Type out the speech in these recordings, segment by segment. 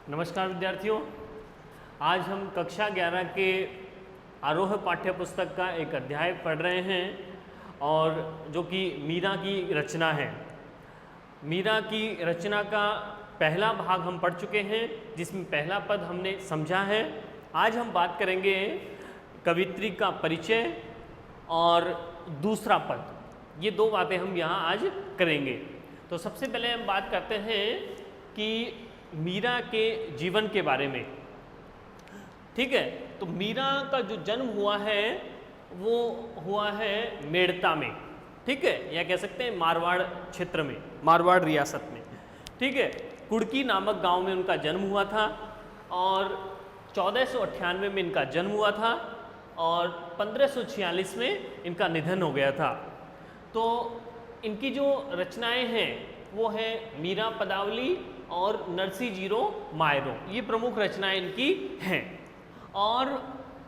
नमस्कार विद्यार्थियों, आज हम कक्षा 11 के आरोह पाठ्य पुस्तक का एक अध्याय पढ़ रहे हैं और जो कि मीरा की रचना है। मीरा की रचना का पहला भाग हम पढ़ चुके हैं, जिसमें पहला पद हमने समझा है। आज हम बात करेंगे कवित्री का परिचय और दूसरा पद। ये दो बातें हम यहाँ आज करेंगे। तो सबसे पहले हम बात करते हैं कि मीरा के जीवन के बारे में। ठीक है, तो मीरा का जो जन्म हुआ है वो हुआ है मेड़ता में। ठीक है, या कह सकते हैं मारवाड़ क्षेत्र में, मारवाड़ रियासत में। ठीक है, कुड़की नामक गांव में उनका जन्म हुआ था और 1498 में इनका जन्म हुआ था और 1546 में इनका निधन हो गया था। तो इनकी जो रचनाएं हैं वो है मीरा पदावली और नरसी जीरो मायरो, ये प्रमुख रचनाएं इनकी हैं। और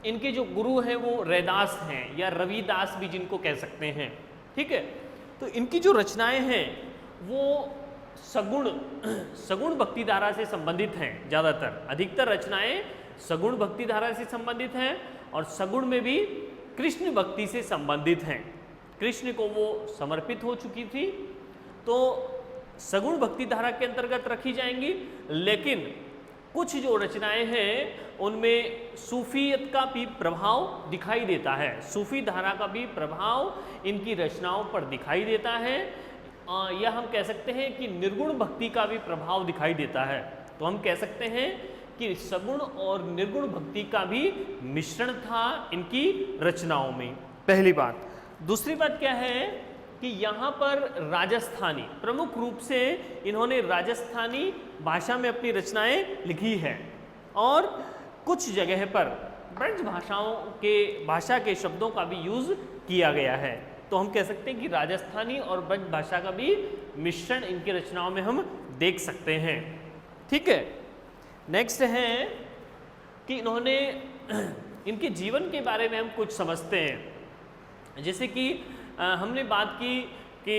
इनके जो गुरु हैं वो रैदास हैं या रविदास भी जिनको कह सकते हैं। ठीक है, तो इनकी जो रचनाएं हैं वो सगुण भक्ति धारा से संबंधित हैं। ज़्यादातर अधिकतर रचनाएं सगुण भक्ति धारा से संबंधित हैं और सगुण में भी कृष्ण भक्ति से संबंधित हैं। कृष्ण को वो समर्पित हो चुकी थी, तो सगुण भक्ति धारा के अंतर्गत रखी जाएंगी। लेकिन कुछ जो रचनाएं हैं उनमें सूफियत का भी प्रभाव दिखाई देता है, सूफी धारा का भी प्रभाव इनकी रचनाओं पर दिखाई देता है, या हम कह सकते हैं कि निर्गुण भक्ति का भी प्रभाव दिखाई देता है। तो हम कह सकते हैं कि सगुण और निर्गुण भक्ति का भी मिश्रण था इनकी रचनाओं में, पहली बात। दूसरी बात क्या है कि यहाँ पर राजस्थानी, प्रमुख रूप से इन्होंने राजस्थानी भाषा में अपनी रचनाएं लिखी हैं और कुछ जगह पर ब्रज भाषा के शब्दों का भी यूज किया गया है। तो हम कह सकते हैं कि राजस्थानी और ब्रज भाषा का भी मिश्रण इनकी रचनाओं में हम देख सकते हैं। ठीक है, नेक्स्ट है कि इन्होंने इनके जीवन के बारे में हम कुछ समझते हैं। जैसे कि हमने बात की कि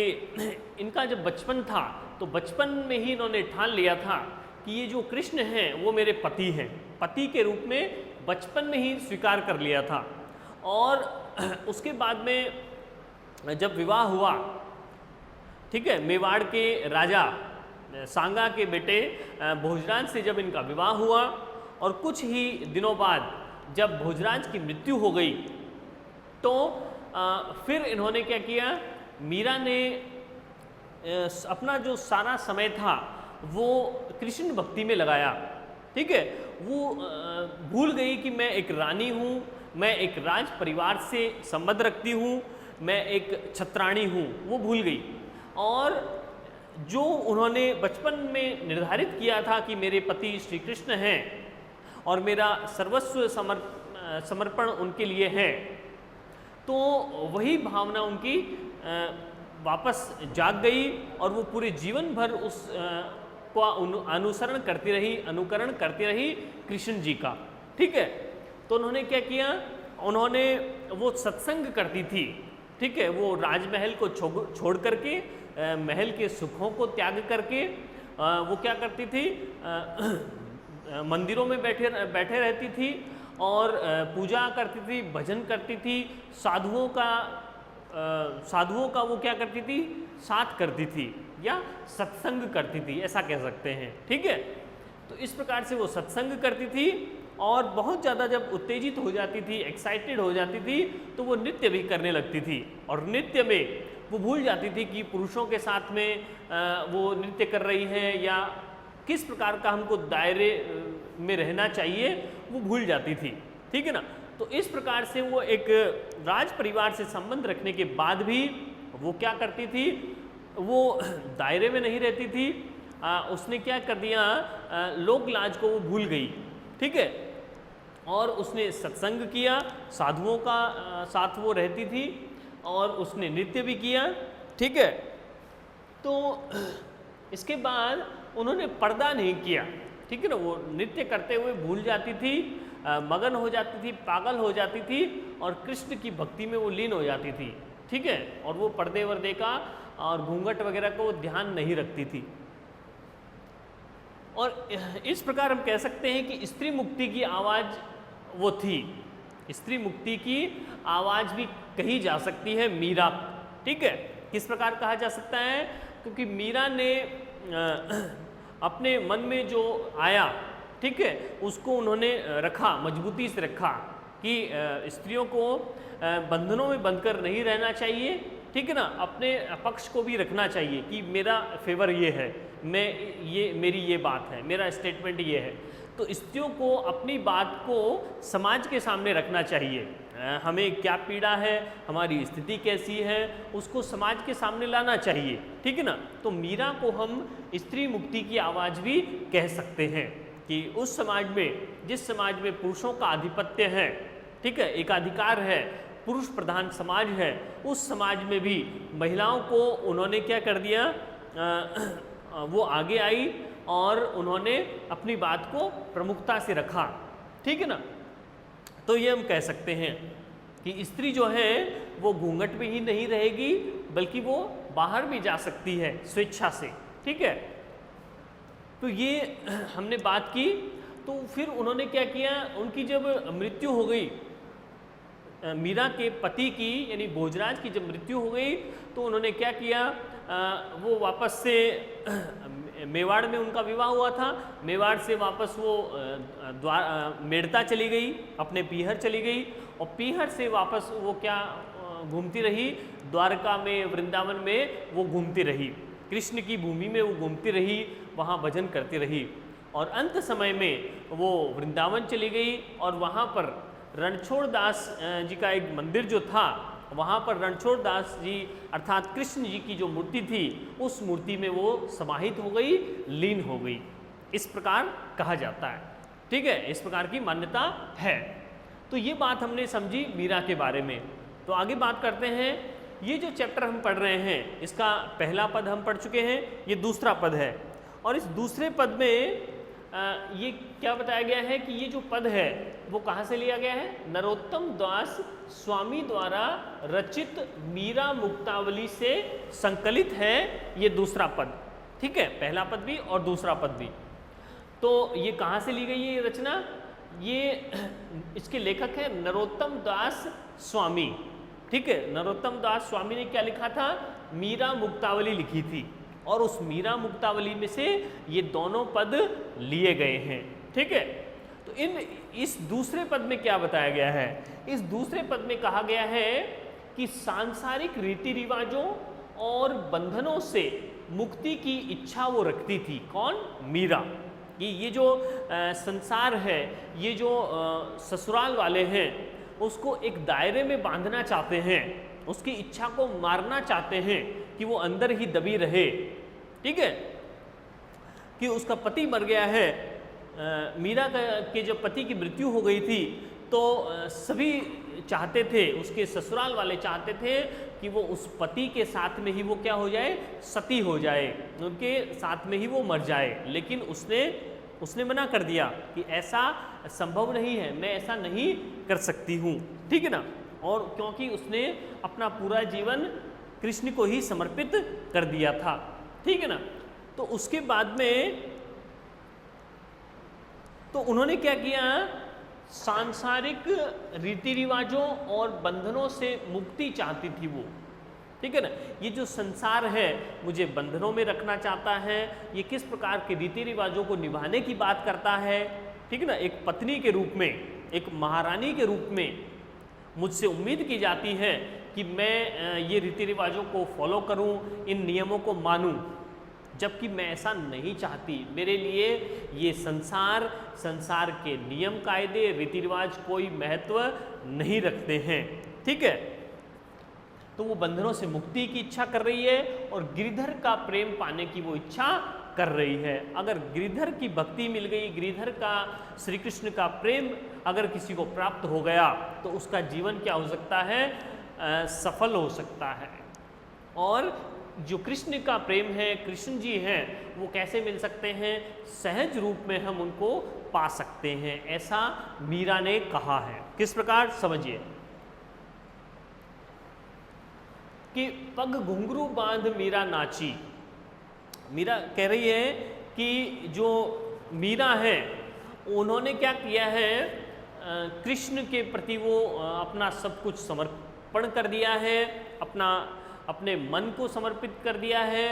इनका जब बचपन था तो बचपन में ही इन्होंने ठान लिया था कि ये जो कृष्ण हैं वो मेरे पति हैं, पति के रूप में बचपन में ही स्वीकार कर लिया था। और उसके बाद में जब विवाह हुआ, ठीक है, मेवाड़ के राजा सांगा के बेटे भोजराज से जब इनका विवाह हुआ और कुछ ही दिनों बाद जब भोजराज की मृत्यु हो गई तो फिर इन्होंने क्या किया, मीरा ने अपना जो सारा समय था वो कृष्ण भक्ति में लगाया। ठीक है, वो भूल गई कि मैं एक रानी हूँ, मैं एक राज परिवार से संबंध रखती हूँ, मैं एक छत्राणी हूँ, वो भूल गई। और जो उन्होंने बचपन में निर्धारित किया था कि मेरे पति श्री कृष्ण हैं और मेरा सर्वस्व समर्पण उनके लिए है, तो वही भावना उनकी वापस जाग गई और वो पूरे जीवन भर उस को अनुकरण करती रही कृष्ण जी का। ठीक है, तो उन्होंने क्या किया, उन्होंने वो सत्संग करती थी। ठीक है, वो राजमहल को छोड़ करके, महल के सुखों को त्याग करके वो क्या करती थी, मंदिरों में बैठे रहती थी और पूजा करती थी, भजन करती थी, साधुओं का वो क्या करती थी, साथ करती थी या सत्संग करती थी, ऐसा कह सकते हैं। ठीक है, तो इस प्रकार से वो सत्संग करती थी और बहुत ज़्यादा जब उत्तेजित हो जाती थी, एक्साइटेड हो जाती थी, तो वो नृत्य भी करने लगती थी। और नृत्य में वो भूल जाती थी कि पुरुषों के साथ में वो नृत्य कर रही है या किस प्रकार का हमको दायरे में रहना चाहिए, वो भूल जाती थी। ठीक है ना, तो इस प्रकार से वो एक राज परिवार से संबंध रखने के बाद भी वो क्या करती थी, वो दायरे में नहीं रहती थी। उसने क्या कर दिया, लोक लाज को वो भूल गई। ठीक है, और उसने सत्संग किया, साधुओं का साथ वो रहती थी और उसने नृत्य भी किया। ठीक है, तो इसके बाद उन्होंने पर्दा नहीं किया। ठीक है ना, वो नृत्य करते हुए भूल जाती थी, मगन हो जाती थी, पागल हो जाती थी और कृष्ण की भक्ति में वो लीन हो जाती थी। ठीक है, और वो पर्दे वर्दे का और घूंघट वगैरह को ध्यान नहीं रखती थी। और इस प्रकार हम कह सकते हैं कि स्त्री मुक्ति की आवाज़ वो थी, स्त्री मुक्ति की आवाज़ भी कही जा सकती है मीरा। ठीक है, किस प्रकार कहा जा सकता है? क्योंकि मीरा ने अपने मन में जो आया, ठीक है, उसको उन्होंने रखा, मजबूती से रखा कि स्त्रियों को बंधनों में बंधकर नहीं रहना चाहिए, ठीक है ना, अपने पक्ष को भी रखना चाहिए कि मेरा फेवर ये है, मेरी ये बात है, मेरा स्टेटमेंट ये है। तो स्त्रियों को अपनी बात को समाज के सामने रखना चाहिए, हमें क्या पीड़ा है, हमारी स्थिति कैसी है, उसको समाज के सामने लाना चाहिए, ठीक है ना। तो मीरा को हम स्त्री मुक्ति की आवाज़ भी कह सकते हैं कि उस समाज में, जिस समाज में पुरुषों का आधिपत्य है, ठीक है, एकाधिकार है, पुरुष प्रधान समाज है, उस समाज में भी महिलाओं को उन्होंने क्या कर दिया, वो आगे आई और उन्होंने अपनी बात को प्रमुखता से रखा, ठीक है ना। तो ये हम कह सकते हैं कि स्त्री जो है वो घूंघट में ही नहीं रहेगी, बल्कि वो बाहर भी जा सकती है स्वेच्छा से, ठीक है। तो ये हमने बात की। तो फिर उन्होंने क्या किया, उनकी जब मृत्यु हो गई, मीरा के पति की यानी भोजराज की जब मृत्यु हो गई, तो उन्होंने क्या किया, वो वापस से मेवाड़ में उनका विवाह हुआ था, मेवाड़ से वापस वो मेड़ता चली गई, अपने पीहर चली गई, और पीहर से वापस वो क्या घूमती रही, द्वारका में, वृंदावन में वो घूमती रही, कृष्ण की भूमि में वो घूमती रही, वहाँ भजन करती रही, और अंत समय में वो वृंदावन चली गई और वहाँ पर रणछोड़ दास जी का एक मंदिर जो था, वहाँ पर रणछोड़ दास जी अर्थात कृष्ण जी की जो मूर्ति थी, उस मूर्ति में वो समाहित हो गई, लीन हो गई, इस प्रकार कहा जाता है, ठीक है, इस प्रकार की मान्यता है। तो ये बात हमने समझी मीरा के बारे में। तो आगे बात करते हैं, ये जो चैप्टर हम पढ़ रहे हैं, इसका पहला पद हम पढ़ चुके हैं, ये दूसरा पद है, और इस दूसरे पद में ये क्या बताया गया है कि ये जो पद है वो कहाँ से लिया गया है, नरोत्तम दास स्वामी द्वारा रचित मीरा मुक्तावली से संकलित है ये दूसरा पद, ठीक है, पहला पद भी और दूसरा पद भी। तो ये कहाँ से ली गई है ये रचना, ये इसके लेखक है नरोत्तम दास स्वामी, ठीक है। नरोत्तम दास स्वामी ने क्या लिखा था, मीरा मुक्तावली लिखी थी, और उस मीरा मुक्तावली में से ये दोनों पद लिए गए हैं, ठीक है। तो इस दूसरे पद में क्या बताया गया है, इस दूसरे पद में कहा गया है कि सांसारिक रीति रिवाजों और बंधनों से मुक्ति की इच्छा वो रखती थी। कौन, मीरा। ये जो संसार है, ये जो ससुराल वाले हैं, उसको एक दायरे में बांधना चाहते हैं, उसकी इच्छा को मारना चाहते हैं कि वो अंदर ही दबी रहे, ठीक है, कि उसका पति मर गया है। मीरा के जब पति की मृत्यु हो गई थी, तो सभी चाहते थे, उसके ससुराल वाले चाहते थे कि वो उस पति के साथ में ही वो क्या हो जाए, सती हो जाए, उनके साथ में ही वो मर जाए। लेकिन उसने मना कर दिया कि ऐसा संभव नहीं है, मैं ऐसा नहीं कर सकती हूँ, ठीक है ना। और क्योंकि उसने अपना पूरा जीवन कृष्ण को ही समर्पित कर दिया था, ठीक है ना। तो उसके बाद में तो उन्होंने क्या किया, सांसारिक रीति रिवाजों और बंधनों से मुक्ति चाहती थी वो, ठीक है ना। ये जो संसार है मुझे बंधनों में रखना चाहता है, ये किस प्रकार के रीति रिवाजों को निभाने की बात करता है, ठीक है ना। एक पत्नी के रूप में, एक महारानी के रूप में मुझसे उम्मीद की जाती है कि मैं ये रीति रिवाजों को फॉलो करूं, इन नियमों को मानूं, जबकि मैं ऐसा नहीं चाहती। मेरे लिए ये संसार के नियम कायदे रीति रिवाज कोई महत्व नहीं रखते हैं, ठीक है। तो वो बंधनों से मुक्ति की इच्छा कर रही है और गिरिधर का प्रेम पाने की वो इच्छा कर रही है। अगर गिरिधर की भक्ति मिल गई, गिरिधर का, श्री कृष्ण का प्रेम अगर किसी को प्राप्त हो गया, तो उसका जीवन क्या हो सकता है, सफल हो सकता है। और जो कृष्ण का प्रेम है, कृष्ण जी हैं, वो कैसे मिल सकते हैं, सहज रूप में हम उनको पा सकते हैं, ऐसा मीरा ने कहा है। किस प्रकार, समझिए कि पग घुंघरू बांध मीरा नाची। मीरा कह रही है कि जो मीरा हैं उन्होंने क्या किया है, कृष्ण के प्रति वो अपना सब कुछ समर्पण कर दिया है, अपने मन को समर्पित कर दिया है,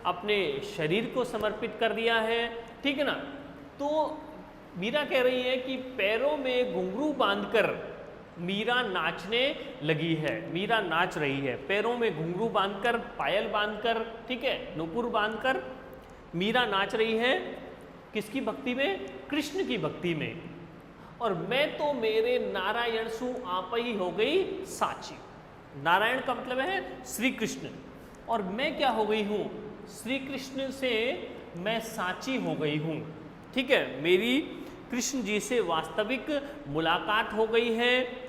अपने शरीर को समर्पित कर दिया है, ठीक है ना। तो मीरा कह रही है कि पैरों में घुंघरू बांधकर मीरा नाचने लगी है, मीरा नाच रही है, पैरों में घुंघरू बांधकर, पायल बांधकर, ठीक है, नूपुर बांधकर मीरा नाच रही है। किसकी भक्ति में? कृष्ण की भक्ति में। और मैं तो मेरे नारायण सु आप ही हो गई साची। नारायण का मतलब है श्री कृष्ण, और मैं क्या हो गई हूँ? श्री कृष्ण से मैं साची हो गई हूँ, ठीक है। मेरी कृष्ण जी से वास्तविक मुलाकात हो गई है,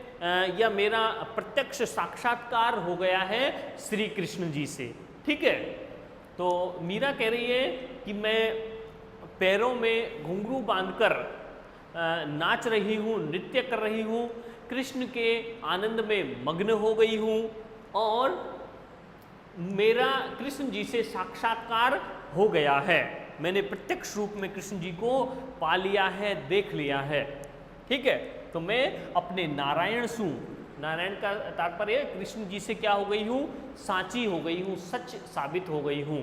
या मेरा प्रत्यक्ष साक्षात्कार हो गया है श्री कृष्ण जी से, ठीक है। तो मीरा कह रही है कि मैं पैरों में घुंघरू बांधकर नाच रही हूँ, नृत्य कर रही हूँ, कृष्ण के आनंद में मग्न हो गई हूँ, और मेरा कृष्ण जी से साक्षात्कार हो गया है, मैंने प्रत्यक्ष रूप में कृष्ण जी को पा लिया है, देख लिया है, ठीक है। तो मैं अपने नारायण सु, नारायण का तात्पर्य कृष्ण जी से क्या हो गई हूँ? साची हो गई हूँ, सच साबित हो गई हूँ।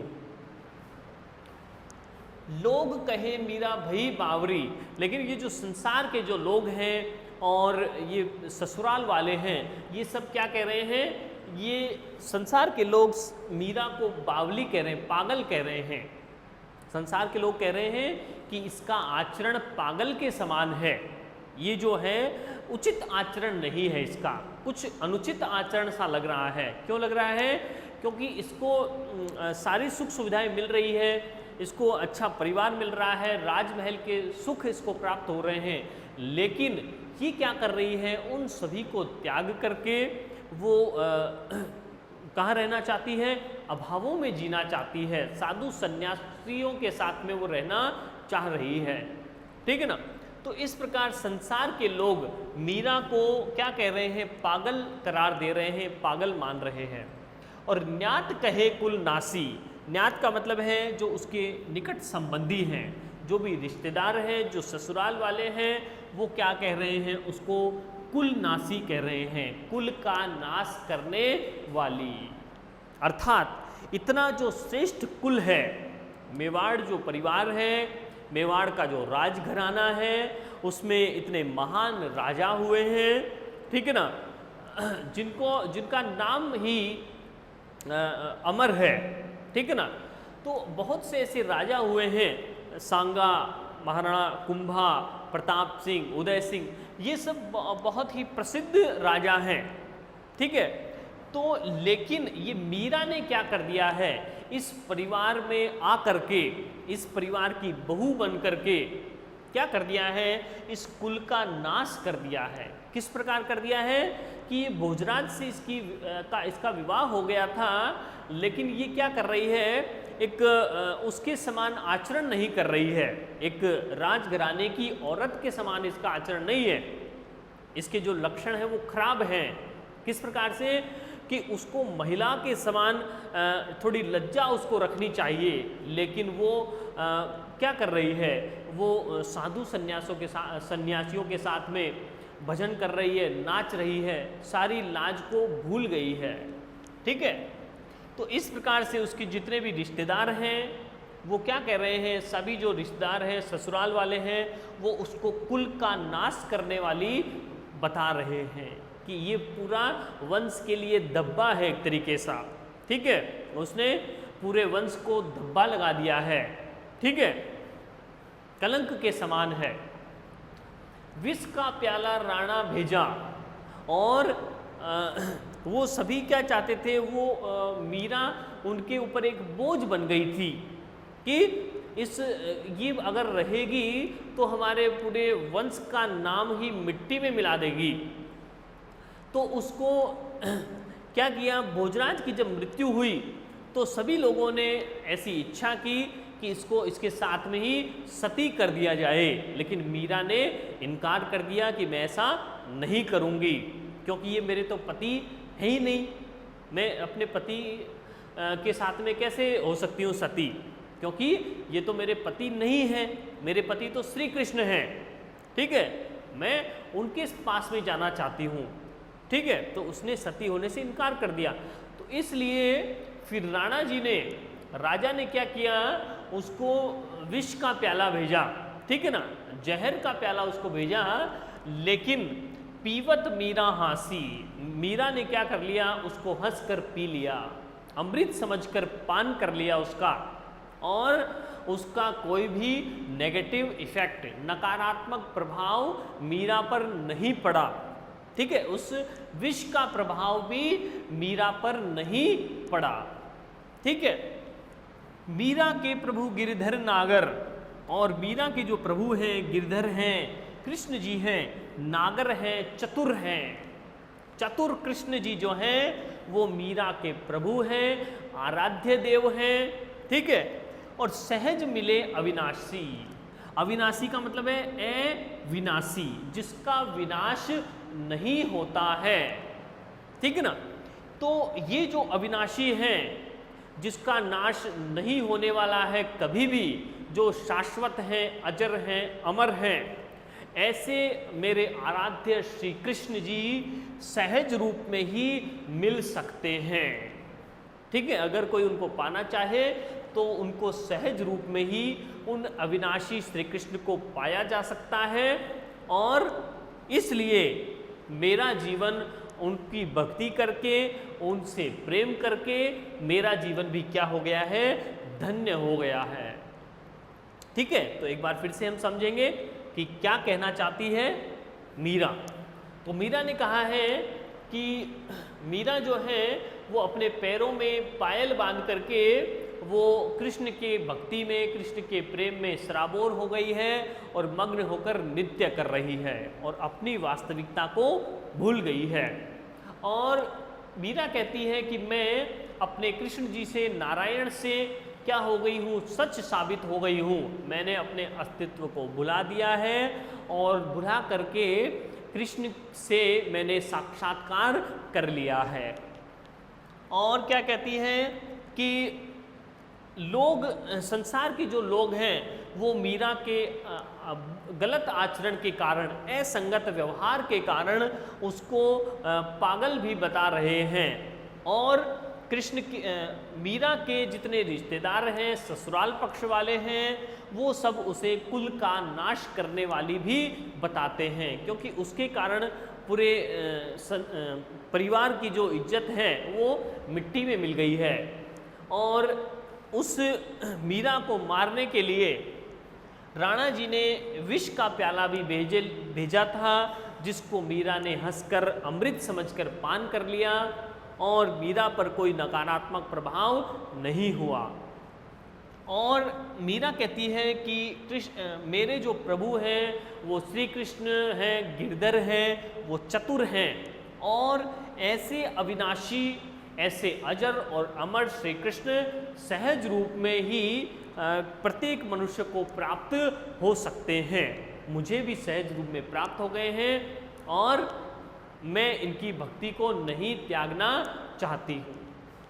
लोग कहे मीरा भई बावरी, लेकिन ये जो संसार के जो लोग हैं और ये ससुराल वाले हैं, ये सब क्या कह रहे हैं? ये संसार के लोग मीरा को बावली कह रहे हैं, पागल कह रहे हैं। संसार के लोग कह रहे हैं कि इसका आचरण पागल के समान है, ये जो है उचित आचरण नहीं है, इसका कुछ अनुचित आचरण सा लग रहा है। क्यों लग रहा है? क्योंकि इसको सारी सुख सुविधाएं मिल रही है, इसको अच्छा परिवार मिल रहा है, राजमहल के सुख इसको प्राप्त हो रहे हैं, लेकिन ये क्या कर रही है? उन सभी को त्याग करके वो कहाँ रहना चाहती है? अभावों में जीना चाहती है, साधु सन्यासियों के साथ में वो रहना चाह रही है, ठीक है ना। तो इस प्रकार संसार के लोग मीरा को क्या कह रहे हैं? पागल करार दे रहे हैं, पागल मान रहे हैं। और न्यात कहे कुल नासी, न्यात का मतलब है जो उसके निकट संबंधी हैं, जो भी रिश्तेदार हैं, जो ससुराल वाले हैं, वो क्या कह रहे हैं? उसको कुल नासी कह रहे हैं, कुल का नाश करने वाली। अर्थात इतना जो श्रेष्ठ कुल है, मेवाड़ जो परिवार है, मेवाड़ का जो राजघराना है, उसमें इतने महान राजा हुए हैं, ठीक है ना, जिनका नाम ही अमर है, ठीक है ना। तो बहुत से ऐसे राजा हुए हैं, सांगा, महाराणा कुंभा, प्रताप सिंह, उदय सिंह, ये सब बहुत ही प्रसिद्ध राजा हैं, ठीक है। तो लेकिन ये मीरा ने क्या कर दिया है? इस परिवार में आकर के, इस परिवार की बहू बन करके क्या कर दिया है? इस कुल का नाश कर दिया है। किस प्रकार कर दिया है? कि ये भोजराज से इसका विवाह हो गया था, लेकिन ये क्या कर रही है? एक उसके समान आचरण नहीं कर रही है, एक राजघराने की औरत के समान इसका आचरण नहीं है। इसके जो लक्षण हैं वो खराब हैं। किस प्रकार से? कि उसको महिला के समान थोड़ी लज्जा उसको रखनी चाहिए, लेकिन वो क्या कर रही है? वो साधु सन्यासियों के साथ में भजन कर रही है, नाच रही है, सारी लाज को भूल गई है, ठीक है। तो इस प्रकार से उसके जितने भी रिश्तेदार हैं वो क्या कह रहे हैं? सभी जो रिश्तेदार हैं, ससुराल वाले हैं, वो उसको कुल का नाश करने वाली बता रहे हैं कि ये पूरा वंश के लिए धब्बा है एक तरीके सा, ठीक है। उसने पूरे वंश को धब्बा लगा दिया है, ठीक है, कलंक के समान है। विष का प्याला राणा भेजा, और वो सभी क्या चाहते थे? वो मीरा उनके ऊपर एक बोझ बन गई थी कि ये अगर रहेगी तो हमारे पूरे वंश का नाम ही मिट्टी में मिला देगी। तो उसको क्या किया? भोजराज की जब मृत्यु हुई तो सभी लोगों ने ऐसी इच्छा की कि इसको इसके साथ में ही सती कर दिया जाए, लेकिन मीरा ने इनकार कर दिया कि मैं ऐसा नहीं करूँगी, क्योंकि ये मेरे तो पति है ही नहीं, मैं अपने पति के साथ में कैसे हो सकती हूँ सती, क्योंकि ये तो मेरे पति नहीं है, मेरे पति तो श्री कृष्ण हैं, ठीक है, मैं उनके पास में जाना चाहती हूँ, ठीक है। तो उसने सती होने से इनकार कर दिया। तो इसलिए फिर राजा ने क्या किया, उसको विष का प्याला भेजा, ठीक है ना, जहर का प्याला उसको भेजा, लेकिन पीवत मीरा हासी, मीरा ने क्या कर लिया, उसको हंसकर पी लिया, अमृत समझकर पान कर लिया उसका, और उसका कोई भी नेगेटिव इफेक्ट, नकारात्मक प्रभाव मीरा पर नहीं पड़ा, ठीक है, उस विष का प्रभाव भी मीरा पर नहीं पड़ा, ठीक है। मीरा के प्रभु गिरधर नागर, और मीरा के जो प्रभु हैं गिरधर हैं, कृष्ण जी हैं, नागर हैं, चतुर हैं। चतुर कृष्ण जी जो हैं वो मीरा के प्रभु हैं, आराध्य देव हैं, ठीक है। और सहज मिले अविनाशी, अविनाशी का मतलब है अविनाशी, जिसका विनाश नहीं होता है, ठीक है ना। तो ये जो अविनाशी हैं, जिसका नाश नहीं होने वाला है कभी भी, जो शाश्वत हैं, अजर हैं, अमर हैं, ऐसे मेरे आराध्य श्री कृष्ण जी सहज रूप में ही मिल सकते हैं, ठीक है। अगर कोई उनको पाना चाहे तो उनको सहज रूप में ही उन अविनाशी श्री कृष्ण को पाया जा सकता है। और इसलिए मेरा जीवन उनकी भक्ति करके, उनसे प्रेम करके, मेरा जीवन भी क्या हो गया है, धन्य हो गया है, ठीक है। तो एक बार फिर से हम समझेंगे कि क्या कहना चाहती है मीरा। तो मीरा ने कहा है कि मीरा जो है वो अपने पैरों में पायल बांध करके वो कृष्ण के भक्ति में, कृष्ण के प्रेम में सराबोर हो गई है और मग्न होकर नृत्य कर रही है और अपनी वास्तविकता को भूल गई है। और मीरा कहती है कि मैं अपने कृष्ण जी से, नारायण से क्या हो गई हूँ, सच साबित हो गई हूँ। मैंने अपने अस्तित्व को भुला दिया है और भुला करके कृष्ण से मैंने साक्षात्कार कर लिया है। और क्या कहती है कि लोग, संसार के जो लोग हैं वो मीरा के गलत आचरण के कारण, असंगत व्यवहार के कारण उसको पागल भी बता रहे हैं। और कृष्ण की, मीरा के जितने रिश्तेदार हैं, ससुराल पक्ष वाले हैं, वो सब उसे कुल का नाश करने वाली भी बताते हैं, क्योंकि उसके कारण पूरे परिवार की जो इज्जत है वो मिट्टी में मिल गई है। और उस मीरा को मारने के लिए राणा जी ने विष का प्याला भी भेजा था, जिसको मीरा ने हंसकर अमृत समझकर पान कर लिया और मीरा पर कोई नकारात्मक प्रभाव नहीं हुआ। और मीरा कहती है कि मेरे जो प्रभु हैं वो श्री कृष्ण हैं, गिरधर हैं, वो चतुर हैं, और ऐसे अविनाशी, ऐसे अजर और अमर श्री कृष्ण सहज रूप में ही प्रत्येक मनुष्य को प्राप्त हो सकते हैं। मुझे भी सहज रूप में प्राप्त हो गए हैं और मैं इनकी भक्ति को नहीं त्यागना चाहती हूँ,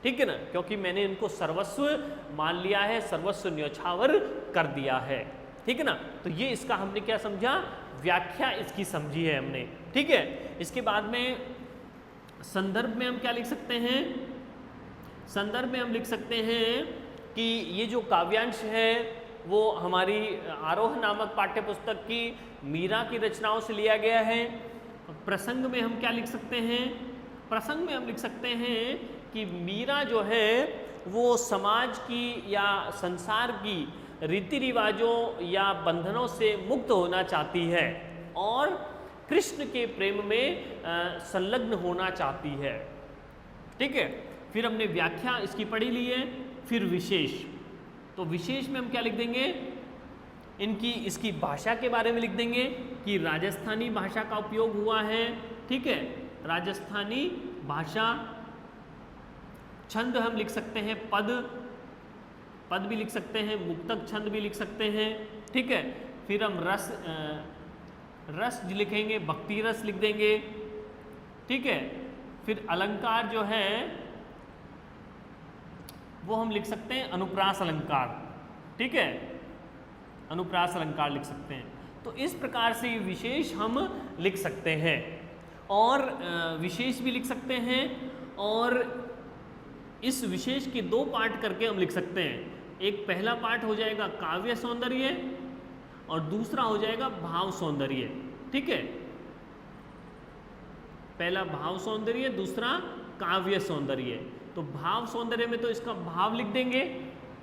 ठीक है ना, क्योंकि मैंने इनको सर्वस्व मान लिया है, सर्वस्व न्योछावर कर दिया है, ठीक है ना। तो ये इसका हमने क्या समझा, व्याख्या इसकी समझी है हमने, ठीक है। इसके बाद में संदर्भ में हम क्या लिख सकते हैं, संदर्भ में हम लिख सकते हैं कि ये जो काव्यांश है वो हमारी आरोह नामक पाठ्य पुस्तक की मीरा की रचनाओं से लिया गया है। प्रसंग में हम क्या लिख सकते हैं, प्रसंग में हम लिख सकते हैं कि मीरा जो है वो समाज की या संसार की रीति रिवाजों या बंधनों से मुक्त होना चाहती है और कृष्ण के प्रेम में संलग्न होना चाहती है, ठीक है। फिर हमने व्याख्या इसकी पढ़ी ली है। फिर विशेष, तो विशेष में हम क्या लिख देंगे, इसकी भाषा के बारे में लिख देंगे कि राजस्थानी भाषा का उपयोग हुआ है, ठीक है, राजस्थानी भाषा। छंद हम लिख सकते हैं, पद भी लिख सकते हैं, मुक्तक छंद भी लिख सकते हैं, ठीक है। फिर हम रस लिखेंगे, भक्ति रस लिख देंगे, ठीक है। फिर अलंकार जो है वो हम लिख सकते हैं अनुप्रास अलंकार, ठीक है, अनुप्रास अलंकार लिख सकते हैं। तो इस प्रकार से ये विशेष हम लिख सकते हैं, और विशेष भी लिख सकते हैं, और इस विशेष के दो पार्ट करके हम लिख सकते हैं। एक पहला पार्ट हो जाएगा काव्य सौंदर्य और दूसरा हो जाएगा भाव सौंदर्य। ठीक है, पहला भाव सौंदर्य, दूसरा काव्य सौंदर्य। तो भाव सौंदर्य में तो इसका भाव लिख देंगे,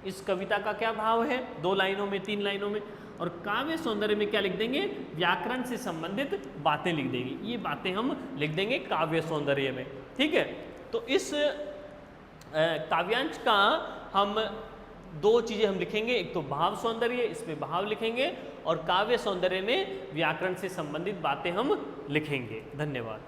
इस कविता का क्या भाव है, 2 लाइनों में, 3 लाइनों में। और काव्य सौंदर्य में क्या लिख देंगे, व्याकरण से संबंधित बातें लिख देंगे। ये बातें हम लिख देंगे काव्य सौंदर्य में। ठीक है, तो इस काव्यांश का हम 2 चीजें हम लिखेंगे, एक तो भाव सौंदर्य, इसमें भाव लिखेंगे, और काव्य सौंदर्य में व्याकरण से संबंधित बातें हम लिखेंगे। धन्यवाद।